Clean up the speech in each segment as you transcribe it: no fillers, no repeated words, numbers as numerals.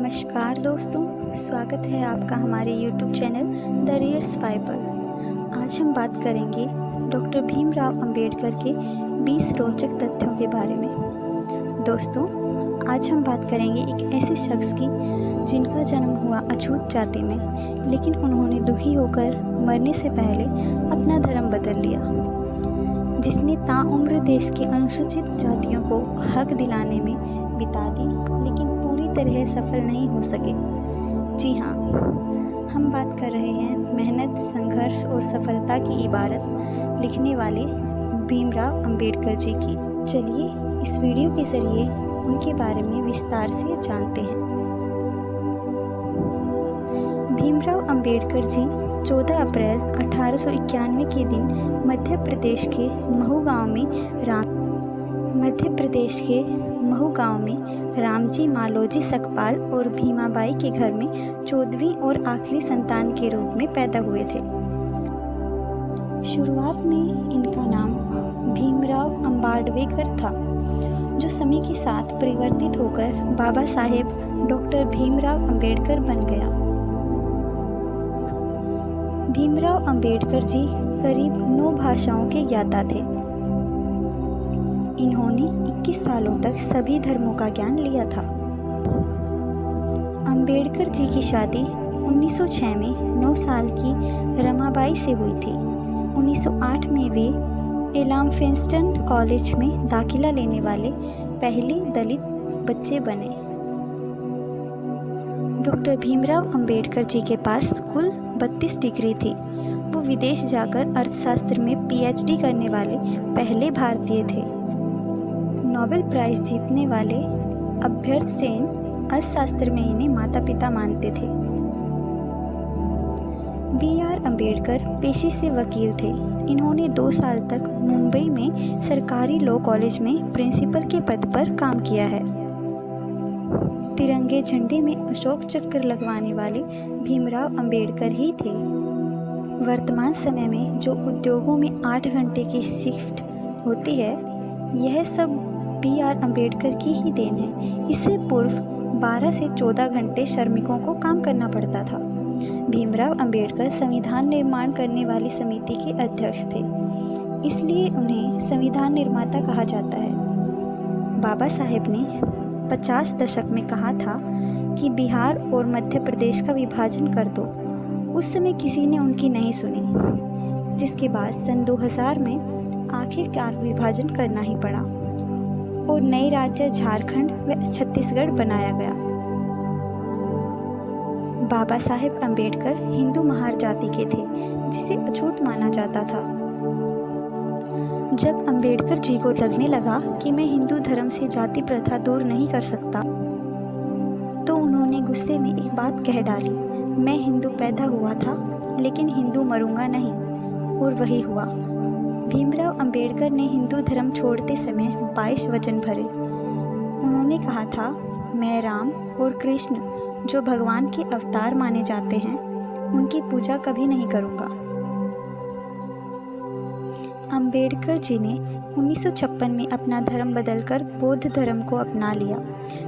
नमस्कार दोस्तों, स्वागत है आपका हमारे YouTube channel the real spy पर। आज हम बात करेंगे डॉक्टर भीमराव अंबेडकर के 20 रोचक तथ्यों के बारे में। दोस्तों, आज हम बात करेंगे एक ऐसे शख्स की जिनका जन्म हुआ अछूत जाति में, लेकिन उन्होंने दुखी होकर मरने से पहले अपना धर्म बदल लिया, जिसने ताउम्र देश के अनुसूचित जातियों को हक दिलाने में बिता दी, लेकिन पूरी तरह सफल नहीं हो सके। जी हाँ, हम बात कर रहे हैं मेहनत, संघर्ष और सफलता की इबारत लिखने वाले भीमराव अंबेडकर जी की। चलिए इस वीडियो के ज़रिए उनके बारे में विस्तार से जानते हैं। भीमराव अंबेडकर जी 14 अप्रैल 1891 के दिन मध्य प्रदेश के महू गांव में रामजी मालोजी सकपाल और भीमाबाई के घर में 14वीं और आखिरी संतान के रूप में पैदा हुए थे। शुरुआत में इनका नाम भीमराव अंबाडवेकर था, जो समय के साथ परिवर्तित होकर बाबा साहेब डॉक्टर भीमराव अंबेडकर बन गया। भीमराव अंबेडकर जी करीब 9 भाषाओं के ज्ञाता थे। इन्होंने 21 सालों तक सभी धर्मों का ज्ञान लिया था। अंबेडकर जी की शादी 1906 में 9 साल की रमाबाई से हुई थी। 1908 में वे एलामफेंस्टन कॉलेज में दाखिला लेने वाले पहले दलित बच्चे बने। डॉक्टर भीमराव अंबेडकर जी के पास कुल 32 डिग्री थी। वो विदेश जाकर अर्थशास्त्र में PhD करने वाले पहले भारतीय थे। नोबेल प्राइज़ जीतने वाले अमर्त्य सेन अर्थशास्त्र में इन्हें माता पिता मानते थे। BR अंबेडकर पेशे से वकील थे। इन्होंने 2 साल तक मुंबई में सरकारी लॉ कॉलेज में प्रिंसिपल के पद पर काम किया है। तिरंगे झंडे में अशोक चक्र लगवाने वाले भीमराव अंबेडकर ही थे। वर्तमान समय में जो उद्योगों में 8 घंटे की शिफ्ट होती है, यह सब BR अंबेडकर की ही देन है। इससे पूर्व 12 से 14 घंटे श्रमिकों को काम करना पड़ता था। भीमराव अंबेडकर संविधान निर्माण करने वाली समिति के अध्यक्ष थे, इसलिए उन्हें संविधान निर्माता कहा जाता है। बाबा साहेब ने 50 दशक में कहा था कि बिहार और मध्य प्रदेश का विभाजन कर दो। उस समय किसी ने उनकी नहीं सुनी, जिसके बाद सन 2000 में आखिरकार विभाजन करना ही पड़ा और नए राज्य झारखंड व छत्तीसगढ़ बनाया गया। बाबा साहेब अंबेडकर हिंदू महार जाति के थे, जिसे अछूत माना जाता था। जब अंबेडकर जी को लगने लगा कि मैं हिंदू धर्म से जाति प्रथा दूर नहीं कर सकता, तो उन्होंने गुस्से में एक बात कह डाली, मैं हिंदू पैदा हुआ था लेकिन हिंदू मरूंगा नहीं, और वही हुआ। भीमराव अंबेडकर ने हिंदू धर्म छोड़ते समय 22 वचन भरे। उन्होंने कहा था, मैं राम और कृष्ण, जो भगवान के अवतार माने जाते हैं, उनकी पूजा कभी नहीं करूँगा। अंबेडकर जी ने 1956 में अपना धर्म बदलकर बौद्ध धर्म को अपना लिया,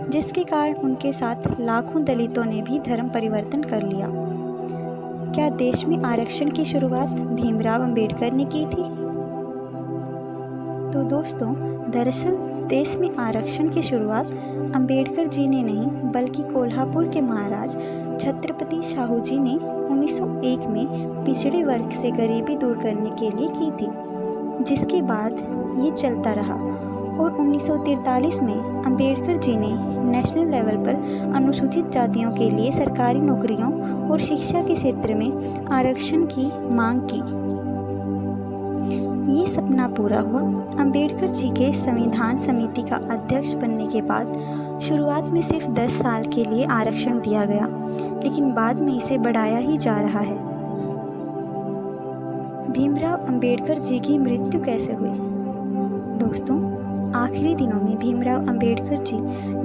जिसके कारण उनके साथ लाखों दलितों ने भी धर्म परिवर्तन कर लिया। क्या देश में आरक्षण की शुरुआत भीमराव अंबेडकर ने की थी? तो दोस्तों, दरअसल देश में आरक्षण की शुरुआत अंबेडकर जी ने नहीं, बल्कि कोल्हापुर के महाराज छत्रपति शाहू जी ने 1901 में पिछड़े वर्ग से गरीबी दूर करने के लिए की थी, जिसके बाद ये चलता रहा। और 1943 में अंबेडकर जी ने नेशनल लेवल पर अनुसूचित जातियों के लिए सरकारी नौकरियों और शिक्षा के क्षेत्र में आरक्षण की मांग की। ये सपना पूरा हुआ। अंबेडकर जी के संविधान समिति का अध्यक्ष बनने के बाद शुरुआत में सिर्फ 10 साल के लिए आरक्षण दिया गया, लेकिन बाद में इसे बढ़ाया ही जा रहा है। भीमराव अंबेडकर जी की मृत्यु कैसे हुई? दोस्तों, आखिरी दिनों में भीमराव अंबेडकर जी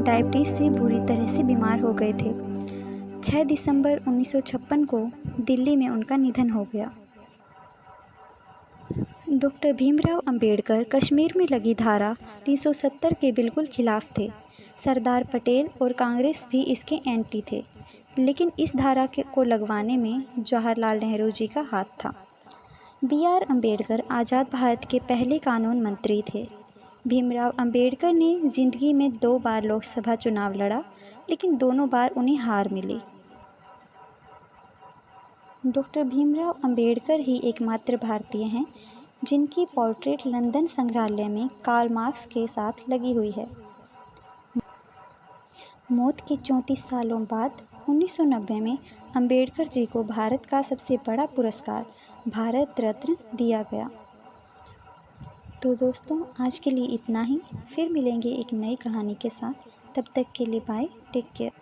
डायबिटीज से बुरी तरह से बीमार हो गए थे। 6 दिसंबर 1956 को दिल्ली में उनका निधन हो गया। डॉक्टर भीमराव अंबेडकर कश्मीर में लगी धारा 370 के बिल्कुल खिलाफ थे। सरदार पटेल और कांग्रेस भी इसके एंटी थे, लेकिन इस धारा को लगवाने में जवाहरलाल नेहरू जी का हाथ था। B.R. अम्बेडकर आज़ाद भारत के पहले कानून मंत्री थे। भीमराव अम्बेडकर ने जिंदगी में 2 बार लोकसभा चुनाव लड़ा, लेकिन दोनों बार उन्हें हार मिली। डॉक्टर भीमराव अम्बेडकर ही एकमात्र भारतीय हैं जिनकी पोर्ट्रेट लंदन संग्रहालय में कार्ल मार्क्स के साथ लगी हुई है। मौत के 34 सालों बाद 1990 में अम्बेडकर जी को भारत का सबसे बड़ा पुरस्कार भारत रत्न दिया गया। तो दोस्तों, आज के लिए इतना ही। फिर मिलेंगे एक नई कहानी के साथ। तब तक के लिए बाय, टेक केयर।